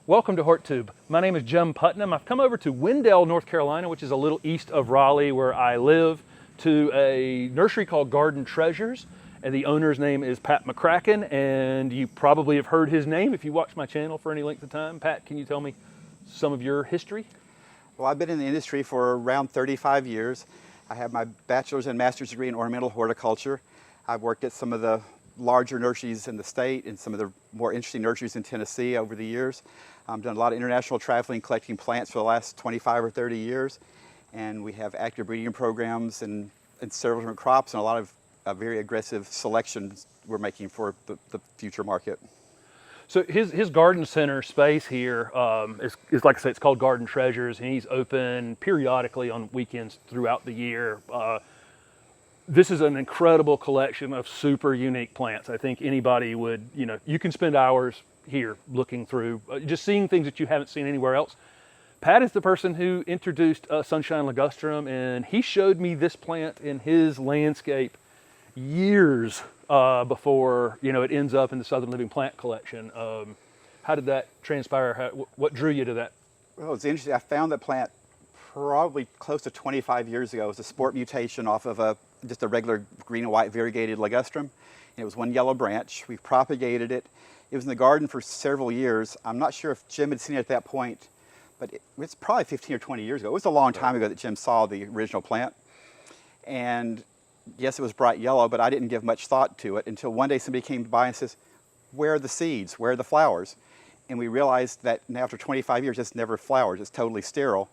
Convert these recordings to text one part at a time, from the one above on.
Welcome to HortTube. My name is Jim Putnam. I've come over to Wendell, North Carolina, which is a little east of Raleigh where I live, to a nursery called Garden Treasures. And the owner's name is Pat McCracken, and you probably have heard his name if you watch my channel for any length of time. Pat, can you tell me some of your history? Well, I've been in the industry for around 35 years. I have my bachelor's and master's degree in ornamental horticulture. I've worked at some of the larger nurseries in the state and some of the more interesting nurseries in Tennessee over the years. I've done a lot of international traveling, collecting plants for the last 25 or 30 years. And we have active breeding programs and several different crops and a lot of very aggressive selections we're making for the future market. So his garden center space here is like I say, it's called Garden Treasures, and he's open periodically on weekends throughout the year. This is an incredible collection of super unique plants. I think anybody would, you can spend hours here looking through, just seeing things that you haven't seen anywhere else. Pat is the person who introduced Sunshine ligustrum, and he showed me this plant in his landscape years before it ends up in the Southern Living Plant Collection. How did that transpire? What drew you to that? Well, it's interesting. I found that plant probably close to 25 years ago. It was a sport mutation off of just a regular green and white variegated ligustrum. And it was one yellow branch. We propagated it. It was in the garden for several years. I'm not sure if Jim had seen it at that point, but it's probably 15 or 20 years ago. It was a long time ago that Jim saw the original plant. And yes, it was bright yellow, but I didn't give much thought to it until one day somebody came by and says, "Where are the seeds? Where are the flowers?" And we realized that now after 25 years, it's never flowers. It's totally sterile.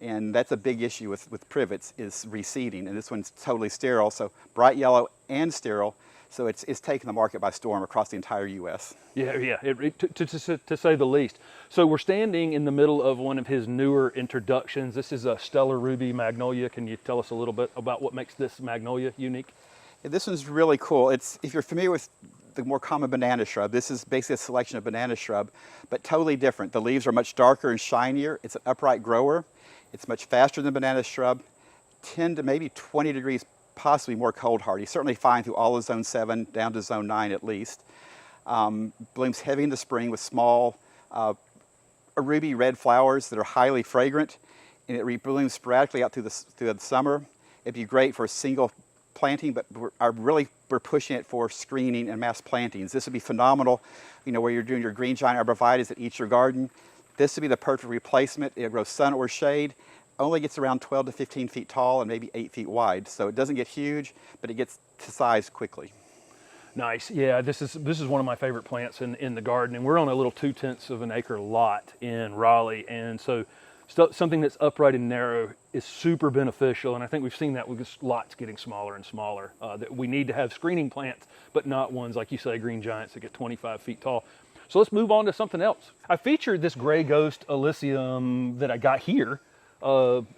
And that's a big issue with privets, is reseeding. And this one's totally sterile, so bright yellow and sterile. So it's taken the market by storm across the entire U.S. Yeah, to say the least. So we're standing in the middle of one of his newer introductions. This is a Stellar Ruby Magnolia. Can you tell us a little bit about what makes this Magnolia unique? Yeah, this one's really cool. If you're familiar with the more common banana shrub, this is basically a selection of banana shrub, but totally different. The leaves are much darker and shinier. It's an upright grower. It's much faster than banana shrub, 10 to maybe 20 degrees possibly more cold hardy, certainly fine through all of zone 7 down to zone 9 at least. Blooms heavy in the spring with small ruby red flowers that are highly fragrant, and it reblooms sporadically out through the summer. It'd be great for a single planting, but we're pushing it for screening and mass plantings. This would be phenomenal, where you're doing your green giant arborvitaes that eat your garden. This would be the perfect replacement. It grows sun or shade. Only gets around 12 to 15 feet tall and maybe 8 feet wide. So it doesn't get huge, but it gets to size quickly. Nice. Yeah, this is one of my favorite plants in the garden, and we're on a little 2/10 of an acre lot in Raleigh, and so something that's upright and narrow is super beneficial, and I think we've seen that with just lots getting smaller and smaller, that we need to have screening plants, but not ones, like you say, green giants that get 25 feet tall. So let's move on to something else. I featured this gray ghost illicium that I got here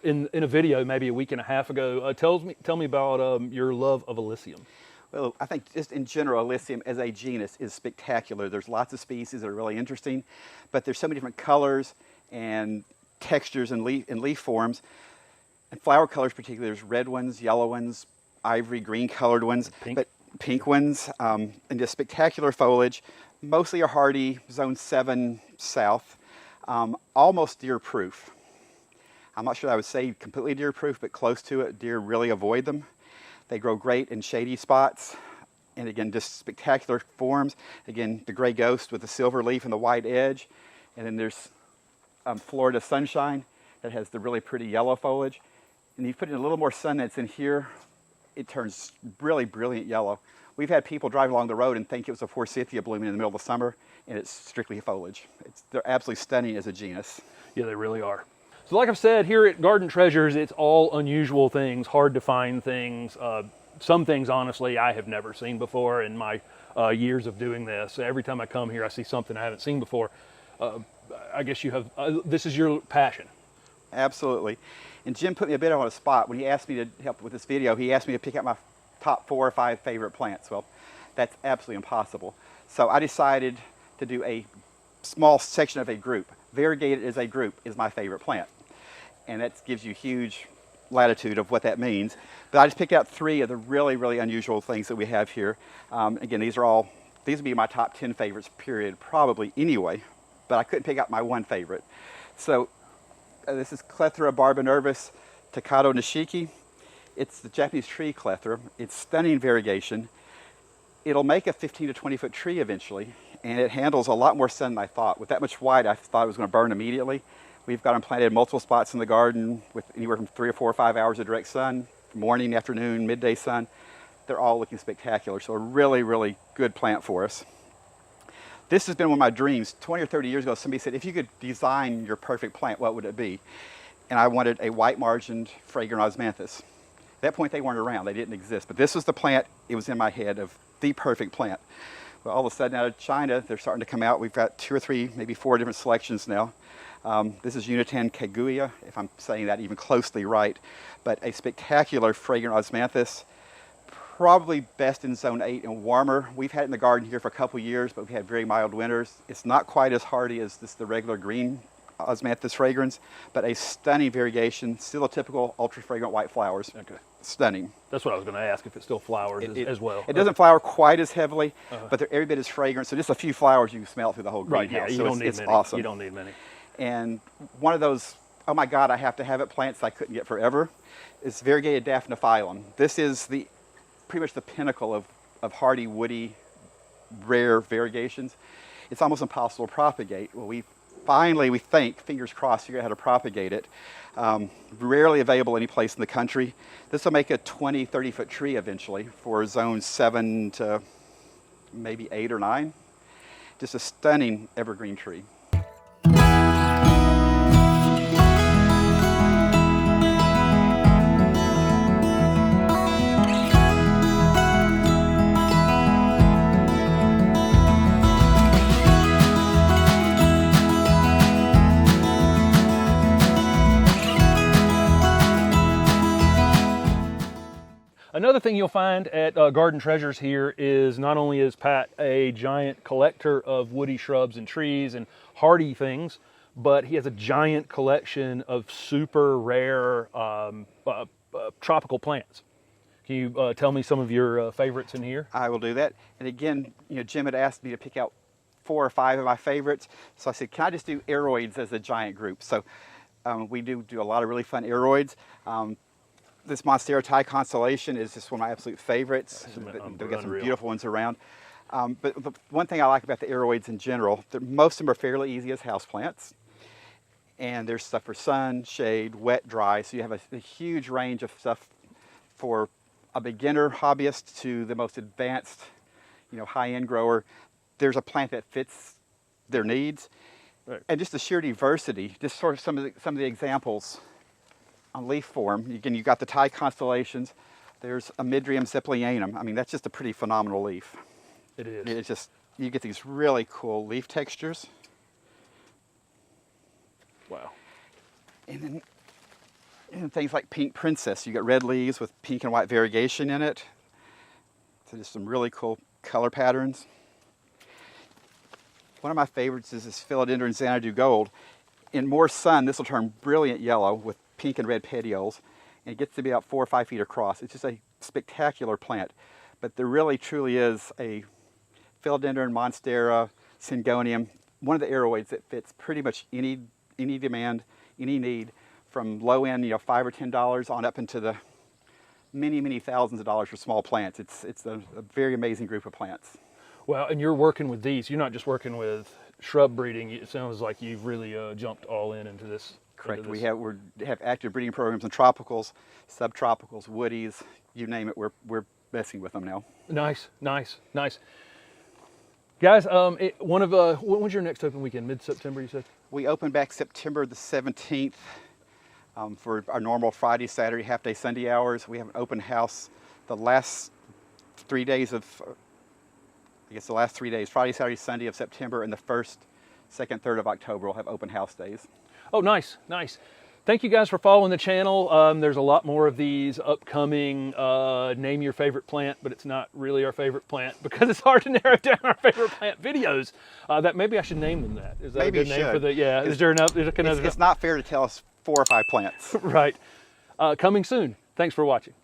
in a video maybe a week and a half ago. Tell me about your love of illicium. Well, I think just in general, illicium as a genus is spectacular. There's lots of species that are really interesting, but there's so many different colors and textures and leaf forms. And flower colors particularly, there's red ones, yellow ones, ivory green colored ones, but pink ones, and just spectacular foliage. Mostly are hardy, zone 7 south, almost deer proof. I'm not sure I would say completely deer proof, but close to it. Deer really avoid them. They grow great in shady spots. And again, just spectacular forms. Again, the gray ghost with the silver leaf and the white edge. And then there's Florida Sunshine that has the really pretty yellow foliage. And you put in a little more sun that's in here, it turns really brilliant yellow. We've had people drive along the road and think it was a forsythia blooming in the middle of the summer, and it's strictly foliage. They're absolutely stunning as a genus. Yeah, they really are. So like I've said, here at Garden Treasures, it's all unusual things, hard to find things. Some things, honestly, I have never seen before in my years of doing this. Every time I come here, I see something I haven't seen before. I guess you have, this is your passion. Absolutely. And Jim put me a bit on a spot. When he asked me to help with this video, he asked me to pick out my top 4 or 5 favorite plants. Well, that's absolutely impossible. So I decided to do a small section of a group. Variegated as a group is my favorite plant. And that gives you huge latitude of what that means. But I just picked out 3 of the really, really unusual things that we have here. Again, these would be my top 10 favorites, period, probably anyway. but I couldn't pick out my one favorite. So this is Clethra barbinervis Takeda Nishiki. It's the Japanese tree Clethra. It's stunning variegation. It'll make a 15 to 20 foot tree eventually, and it handles a lot more sun than I thought. With that much white, I thought it was going to burn immediately. We've got them planted in multiple spots in the garden with anywhere from 3 or 4 or 5 hours of direct sun, morning, afternoon, midday sun. They're all looking spectacular, so a really, really good plant for us. This has been one of my dreams. 20 or 30 years ago, somebody said, if you could design your perfect plant, what would it be? And I wanted a white-margined fragrant osmanthus. At that point, they weren't around. They didn't exist. But this was the plant, it was in my head, of the perfect plant. Well, all of a sudden, out of China, they're starting to come out. We've got 2 or 3, maybe 4 different selections now. This is Unitan Kaguya, if I'm saying that even closely right. But a spectacular fragrant osmanthus. Probably best in zone 8 and warmer. We've had it in the garden here for a couple years, but we've had very mild winters. It's not quite as hardy as the regular green osmanthus fragrance, but a stunning variegation, still a typical ultra fragrant white flowers. Okay. Stunning. That's what I was going to ask, if it still flowers as well. It doesn't flower quite as heavily, but they're every bit as fragrant. So just a few flowers, you can smell it through the whole greenhouse. Right, yeah, you so don't need it's many. Awesome. You don't need many. And one of those, oh my God, I have to have it plants I couldn't get forever, is variegated Daphniphyllum. This is pretty much the pinnacle of hardy, woody, rare variegations. It's almost impossible to propagate. Well, we think, fingers crossed, figure out how to propagate it. Rarely available any place in the country. This will make a 20, 30 foot tree eventually for zone 7 to maybe 8 or 9. Just a stunning evergreen tree. Another thing you'll find at Garden Treasures here is not only is Pat a giant collector of woody shrubs and trees and hardy things, but he has a giant collection of super rare tropical plants. Can you tell me some of your favorites in here? I will do that. And again, Jim had asked me to pick out 4 or 5 of my favorites. So I said, can I just do aroids as a giant group? So we do a lot of really fun aroids. This Monstera Thai Constellation is just one of my absolute favorites. We've got some beautiful ones around. But the one thing I like about the aroids in general, most of them are fairly easy as houseplants. And there's stuff for sun, shade, wet, dry. So you have a huge range of stuff for a beginner hobbyist to the most advanced, high-end grower. There's a plant that fits their needs. Right. And just the sheer diversity, just sort of some of the examples on leaf form. Again, you've got the Thai constellations. There's Amydrium zeppelianum. I mean, that's just a pretty phenomenal leaf. It is. It's just, you get these really cool leaf textures. Wow. And then things like Pink Princess. You get red leaves with pink and white variegation in it. So just some really cool color patterns. One of my favorites is this Philodendron Xanadu Gold. In more sun, this will turn brilliant yellow with pink and red petioles, and it gets to be about 4 or 5 feet across. It's just a spectacular plant. But there really truly is a Philodendron, Monstera, Syngonium, one of the aroids that fits pretty much any demand, any need, from low end, $5 or $10 on up into the many, many thousands of dollars for small plants. It's a very amazing group of plants. Well, and you're working with these. You're not just working with shrub breeding. It sounds like you've really jumped all into this. Correct. We have active breeding programs in tropicals, subtropicals, woodies, you name it. We're messing with them now. Nice. Guys, when's your next open weekend? Mid-September, you said? We open back September the 17th for our normal Friday, Saturday, half-day, Sunday hours. We have an open house the last 3 days of, Friday, Saturday, Sunday of September, and the 1st, 2nd, 3rd of October, we'll have open house days. Oh, nice. Thank you guys for following the channel. There's a lot more of these upcoming name your favorite plant, but it's not really our favorite plant because it's hard to narrow down our favorite plant videos. That maybe I should name them that. Is that maybe a good name for the? Yeah. Is there enough? It's not fair to tell us 4 or 5 plants. Right. Coming soon. Thanks for watching.